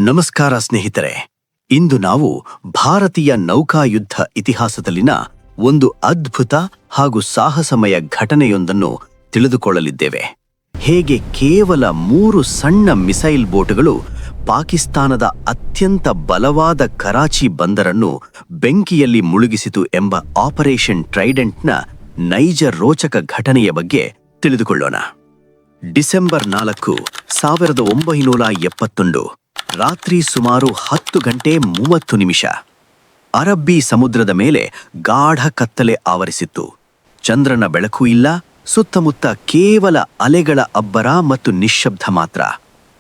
ನಮಸ್ಕಾರ ಸ್ನೇಹಿತರೆ. ಇಂದು ನಾವು ಭಾರತೀಯ ನೌಕಾಯುದ್ಧ ಇತಿಹಾಸದಲ್ಲಿನ ಒಂದು ಅದ್ಭುತ ಹಾಗೂ ಸಾಹಸಮಯ ಘಟನೆಯೊಂದನ್ನು ತಿಳಿದುಕೊಳ್ಳಲಿದ್ದೇವೆ. ಹೇಗೆ ಕೇವಲ 3 ಸಣ್ಣ ಮಿಸೈಲ್ ಬೋಟ್ಗಳು ಪಾಕಿಸ್ತಾನದ ಅತ್ಯಂತ ಬಲವಾದ ಕರಾಚಿ ಬಂದರನ್ನು ಬೆಂಕಿಯಲ್ಲಿ ಮುಳುಗಿಸಿತು ಎಂಬ ಆಪರೇಷನ್ ಟ್ರೈಡೆಂಟ್ನ ನೈಜ ರೋಚಕ ಘಟನೆಯ ಬಗ್ಗೆ ತಿಳಿದುಕೊಳ್ಳೋಣ. ಡಿಸೆಂಬರ್ 4, 1971 ರಾತ್ರಿ ಸುಮಾರು 10:30 ಅರಬ್ಬಿ ಸಮುದ್ರದ ಮೇಲೆ ಗಾಢ ಕತ್ತಲೆ ಆವರಿಸಿತ್ತು. ಚಂದ್ರನ ಬೆಳಕು ಇಲ್ಲ, ಸುತ್ತಮುತ್ತ ಕೇವಲ ಅಲೆಗಳ ಅಬ್ಬರ ಮತ್ತು ನಿಶ್ಶಬ್ದ ಮಾತ್ರ.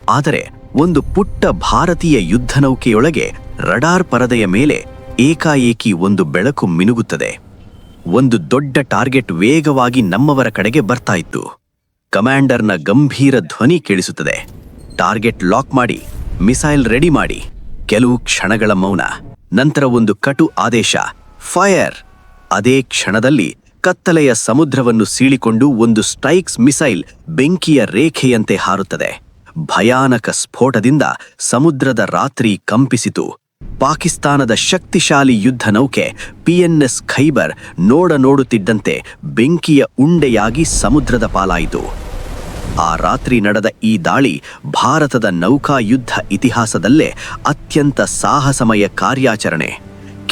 ಆದರೆ ಒಂದು ಪುಟ್ಟ ಭಾರತೀಯ ಯುದ್ಧನೌಕೆಯೊಳಗೆ ರಡಾರ್ ಪರದೆಯ ಮೇಲೆ ಏಕಾಏಕಿ ಒಂದು ಬೆಳಕು ಮಿನುಗುತ್ತದೆ. ಒಂದು ದೊಡ್ಡ ಟಾರ್ಗೆಟ್ ವೇಗವಾಗಿ ನಮ್ಮವರ ಕಡೆಗೆ ಬರ್ತಾ ಇತ್ತು. ಕಮಾಂಡರ್ನ ಗಂಭೀರ ಧ್ವನಿ ಕೇಳಿಸುತ್ತದೆ. ಟಾರ್ಗೆಟ್ ಲಾಕ್ ಮಾಡಿ, ಮಿಸೈಲ್ ರೆಡಿ ಮಾಡಿ. ಕೆಲವು ಕ್ಷಣಗಳ ಮೌನ, ನಂತರ ಒಂದು ಕಟು ಆದೇಶ, ಫೈರ್. ಅದೇ ಕ್ಷಣದಲ್ಲಿ ಕತ್ತಲೆಯ ಸಮುದ್ರವನ್ನು ಸೀಳಿಕೊಂಡು ಒಂದು ಸ್ಟ್ರೈಕ್ಸ್ ಮಿಸೈಲ್ ಬೆಂಕಿಯ ರೇಖೆಯಂತೆ ಹಾರುತ್ತದೆ. ಭಯಾನಕ ಸ್ಫೋಟದಿಂದ ಸಮುದ್ರದ ರಾತ್ರಿ ಕಂಪಿಸಿತು. ಪಾಕಿಸ್ತಾನದ ಶಕ್ತಿಶಾಲಿ ಯುದ್ಧ ನೌಕೆ PNS ಖೈಬರ್ ನೋಡುತ್ತಿದ್ದಂತೆ ಬೆಂಕಿಯ ಉಂಡೆಯಾಗಿ ಸಮುದ್ರದ ಪಾಲಾಯಿತು. ಆ ರಾತ್ರಿ ನಡೆದ ಈ ದಾಳಿ ಭಾರತದ ನೌಕಾಯುದ್ಧ ಇತಿಹಾಸದಲ್ಲೇ ಅತ್ಯಂತ ಸಾಹಸಮಯ ಕಾರ್ಯಾಚರಣೆ.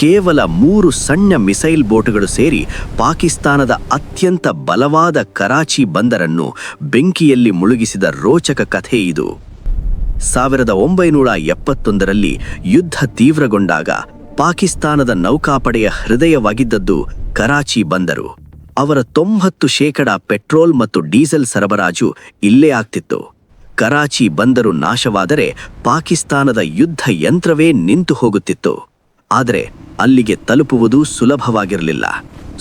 ಕೇವಲ 3 ಸಣ್ಣ ಮಿಸೈಲ್ ಬೋಟ್ಗಳು ಸೇರಿ ಪಾಕಿಸ್ತಾನದ ಅತ್ಯಂತ ಬಲವಾದ ಕರಾಚಿ ಬಂದರನ್ನು ಬೆಂಕಿಯಲ್ಲಿ ಮುಳುಗಿಸಿದ ರೋಚಕ ಕಥೆ ಇದು. 1971ರಲ್ಲಿ ಯುದ್ಧ ತೀವ್ರಗೊಂಡಾಗ ಪಾಕಿಸ್ತಾನದ ನೌಕಾಪಡೆಯ ಹೃದಯವಾಗಿದ್ದದ್ದು ಕರಾಚಿ ಬಂದರು. ಅವರ 90% ಪೆಟ್ರೋಲ್ ಮತ್ತು ಡೀಸೆಲ್ ಸರಬರಾಜು ಇಲ್ಲೇ ಆಗ್ತಿತ್ತು. ಕರಾಚಿ ಬಂದರು ನಾಶವಾದರೆ ಪಾಕಿಸ್ತಾನದ ಯುದ್ಧ ಯಂತ್ರವೇ ನಿಂತು ಹೋಗುತ್ತಿತ್ತು. ಆದರೆ ಅಲ್ಲಿಗೆ ತಲುಪುವುದು ಸುಲಭವಾಗಿರಲಿಲ್ಲ.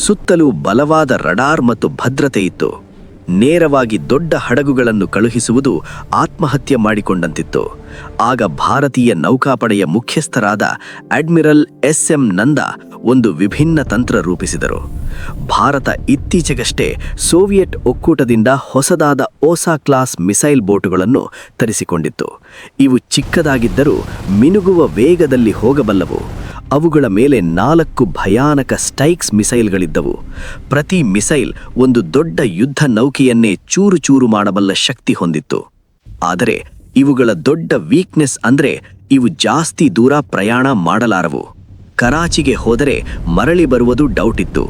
ಸುತ್ತಲೂ ಬಲವಾದ ರಡಾರ್ ಮತ್ತು ಭದ್ರತೆ ಇತ್ತು. ನೇರವಾಗಿ ದೊಡ್ಡ ಹಡಗುಗಳನ್ನು ಕಳುಹಿಸುವುದು ಆತ್ಮಹತ್ಯೆ ಮಾಡಿಕೊಂಡಂತಿತ್ತು. ಆಗ ಭಾರತೀಯ ನೌಕಾಪಡೆಯ ಮುಖ್ಯಸ್ಥರಾದ ಅಡ್ಮಿರಲ್ SM ನಂದಾ ಒಂದು ವಿಭಿನ್ನ ತಂತ್ರ ರೂಪಿಸಿದರು. ಭಾರತ ಇತ್ತೀಚೆಗಷ್ಟೇ ಸೋವಿಯೆಟ್ ಒಕ್ಕೂಟದಿಂದ ಹೊಸದಾದ ಓಸಾ ಕ್ಲಾಸ್ ಮಿಸೈಲ್ ಬೋಟುಗಳನ್ನು ತರಿಸಿಕೊಂಡಿತ್ತು. ಇವು ಚಿಕ್ಕದಾಗಿದ್ದರೂ ಮಿನುಗುವ ವೇಗದಲ್ಲಿ ಹೋಗಬಲ್ಲವು. ಅವುಗಳ ಮೇಲೆ 4 ಭಯಾನಕ ಸ್ಟ್ರೈಕ್ಸ್ ಮಿಸೈಲ್ಗಳಿದ್ದವು. ಪ್ರತಿ ಮಿಸೈಲ್ ಒಂದು ದೊಡ್ಡ ಯುದ್ಧ ನೌಕೆಯನ್ನೇ ಚೂರು ಚೂರು ಮಾಡಬಲ್ಲ ಶಕ್ತಿ ಹೊಂದಿತ್ತು. ಆದರೆ ಇವುಗಳ ದೊಡ್ಡ ವೀಕ್ನೆಸ್ ಅಂದ್ರೆ ಇವು ಜಾಸ್ತಿ ದೂರ ಪ್ರಯಾಣ ಮಾಡಲಾರವು. ಕರಾಚಿಗೆ ಹೋದರೆ ಮರಳಿ ಬರುವುದು ಡೌಟ್ ಇತ್ತು.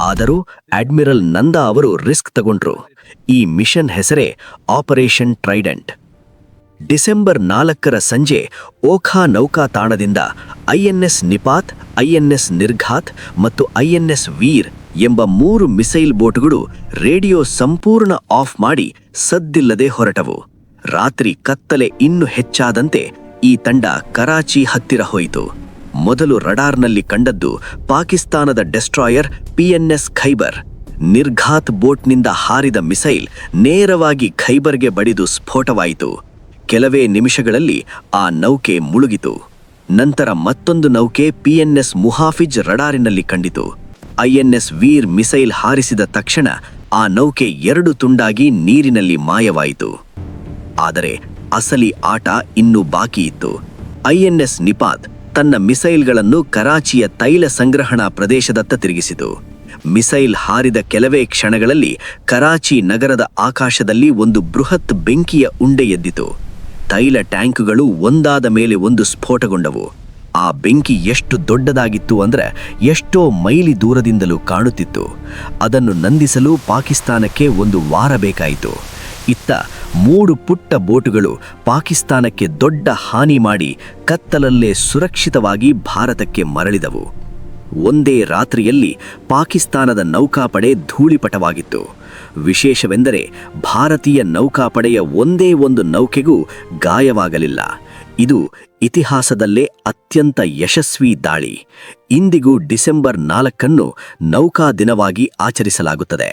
ಆದರೂ ಅಡ್ಮಿರಲ್ ನಂದಾ ಅವರು ರಿಸ್ಕ್ ತಗೊಂಡ್ರು. ಈ ಮಿಷನ್ ಹೆಸರೇ ಆಪರೇಷನ್ ಟ್ರೈಡೆಂಟ್. ಡಿಸೆಂಬರ್ 4ರ ಸಂಜೆ ಓಖಾ ನೌಕಾ ತಾಣದಿಂದ INS ನಿಪಾತ್, INS ನಿರ್ಘಾತ್ ಮತ್ತು INS ವೀರ್ ಎಂಬ 3 ಮಿಸೈಲ್ ಬೋಟ್ಗಳು ರೇಡಿಯೋ ಸಂಪೂರ್ಣ ಆಫ್ ಮಾಡಿ ಸದ್ದಿಲ್ಲದೆ ಹೊರಟವು. ರಾತ್ರಿ ಕತ್ತಲೆ ಇನ್ನೂ ಹೆಚ್ಚಾದಂತೆ ಈ ತಂಡ ಕರಾಚಿ ಹತ್ತಿರ ಹೋಯಿತು. ಮೊದಲು ರಡಾರ್ನಲ್ಲಿ ಕಂಡದ್ದು ಪಾಕಿಸ್ತಾನದ ಡೆಸ್ಟ್ರಾಯರ್ PNS ಖೈಬರ್. ನಿರ್ಘಾತ್ ಬೋಟ್ನಿಂದ ಹಾರಿದ ಮಿಸೈಲ್ ನೇರವಾಗಿ ಖೈಬರ್ಗೆ ಬಡಿದು ಸ್ಫೋಟವಾಯಿತು. ಕೆಲವೇ ನಿಮಿಷಗಳಲ್ಲಿ ಆ ನೌಕೆ ಮುಳುಗಿತು. ನಂತರ ಮತ್ತೊಂದು ನೌಕೆ PNS ಮುಹಾಫಿಜ್ ರಡಾರಿನಲ್ಲಿ ಕಂಡಿತು. INS ವೀರ್ ಮಿಸೈಲ್ ಹಾರಿಸಿದ ತಕ್ಷಣ ಆ ನೌಕೆ 2 ತುಂಡಾಗಿ ನೀರಿನಲ್ಲಿ ಮಾಯವಾಯಿತು. ಆದರೆ ಅಸಲಿ ಆಟ ಇನ್ನೂ ಬಾಕಿ ಇತ್ತು. INS ನಿಪಾತ್ ತನ್ನ ಮಿಸೈಲ್ಗಳನ್ನು ಕರಾಚಿಯ ತೈಲ ಸಂಗ್ರಹಣಾ ಪ್ರದೇಶದತ್ತ ತಿರುಗಿಸಿತು. ಮಿಸೈಲ್ ಹಾರಿದ ಕೆಲವೇ ಕ್ಷಣಗಳಲ್ಲಿ ಕರಾಚಿ ನಗರದ ಆಕಾಶದಲ್ಲಿ ಒಂದು ಬೃಹತ್ ಬೆಂಕಿಯ ಉಂಡೆ ಎದ್ದಿತು. ತೈಲ ಟ್ಯಾಂಕ್ಗಳು ಒಂದಾದ ಮೇಲೆ ಒಂದು ಸ್ಫೋಟಗೊಂಡವು. ಆ ಬೆಂಕಿ ಎಷ್ಟು ದೊಡ್ಡದಾಗಿತ್ತು ಅಂದ್ರೆ ಎಷ್ಟೋ ಮೈಲಿ ದೂರದಿಂದಲೂ ಕಾಣುತ್ತಿತ್ತು. ಅದನ್ನು ನಂದಿಸಲು ಪಾಕಿಸ್ತಾನಕ್ಕೆ 1 ವಾರ ಬೇಕಾಯಿತು. ಇತ್ತ 3 ಪುಟ್ಟ ಬೋಟುಗಳು ಪಾಕಿಸ್ತಾನಕ್ಕೆ ದೊಡ್ಡ ಹಾನಿ ಮಾಡಿ ಕತ್ತಲಲ್ಲೇ ಸುರಕ್ಷಿತವಾಗಿ ಭಾರತಕ್ಕೆ ಮರಳಿದವು. ಒಂದೇ ರಾತ್ರಿಯಲ್ಲಿ ಪಾಕಿಸ್ತಾನದ ನೌಕಾಪಡೆ ಧೂಳಿಪಟವಾಗಿತ್ತು. ವಿಶೇಷವೆಂದರೆ ಭಾರತೀಯ ನೌಕಾಪಡೆಯ ಒಂದೇ ಒಂದು ನೌಕೆಗೂ ಗಾಯವಾಗಲಿಲ್ಲ. ಇದು ಇತಿಹಾಸದಲ್ಲೇ ಅತ್ಯಂತ ಯಶಸ್ವಿ ದಾಳಿ. ಇಂದಿಗೂ ಡಿಸೆಂಬರ್ 4 ನೌಕಾ ದಿನವಾಗಿ ಆಚರಿಸಲಾಗುತ್ತದೆ.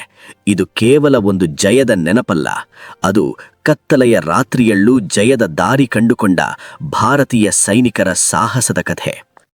ಇದು ಕೇವಲ ಒಂದು ಜಯದ ನೆನಪಲ್ಲ, ಅದು ಕತ್ತಲೆಯ ರಾತ್ರಿಯಲ್ಲೂ ಜಯದ ದಾರಿ ಕಂಡುಕೊಂಡ ಭಾರತೀಯ ಸೈನಿಕರ ಸಾಹಸದ ಕಥೆ.